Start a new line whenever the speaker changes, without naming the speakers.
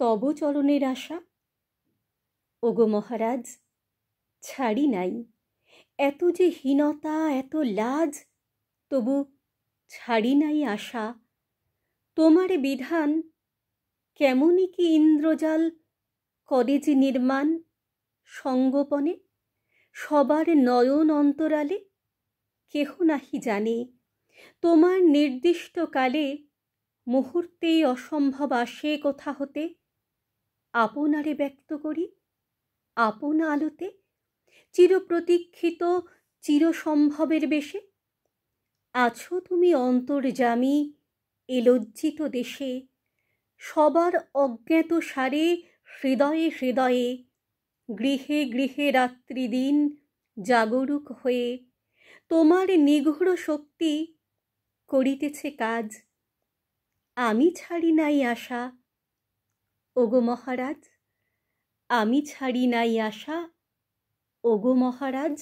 তব চরণের আশা। ওগো মহারাজ, ছাড়ি নাই, এত যে হীনতা এত লাজ, তবু ছাড়ি নাই আশা। তোমার বিধান কেমনই কি ইন্দ্রজাল করে যে নির্মাণ, সঙ্গোপনে সবার নয়ন অন্তরালে। কেহ নাহি জানে তোমার নির্দিষ্ট কালে মুহূর্তেই অসম্ভব আসে কোথা হতে। আপনারে ব্যক্ত করি আপন আলোতে, চিরপ্রতীক্ষিত চিরসম্ভবের বেশে। আছো তুমি অন্তর্যামী এ লজ্জিত দেশে, সবার অজ্ঞাত সারে হৃদয়ে হৃদয়ে, গৃহে গৃহে রাত্রি দিন জাগরুক হয়ে তোমার নিগূঢ় শক্তি করিতেছে কাজ। আমি ছাড়ি নাই আশা, ওগো মহারাজ, আমি ছাড়ি নাই আশা, ওগো মহারাজ।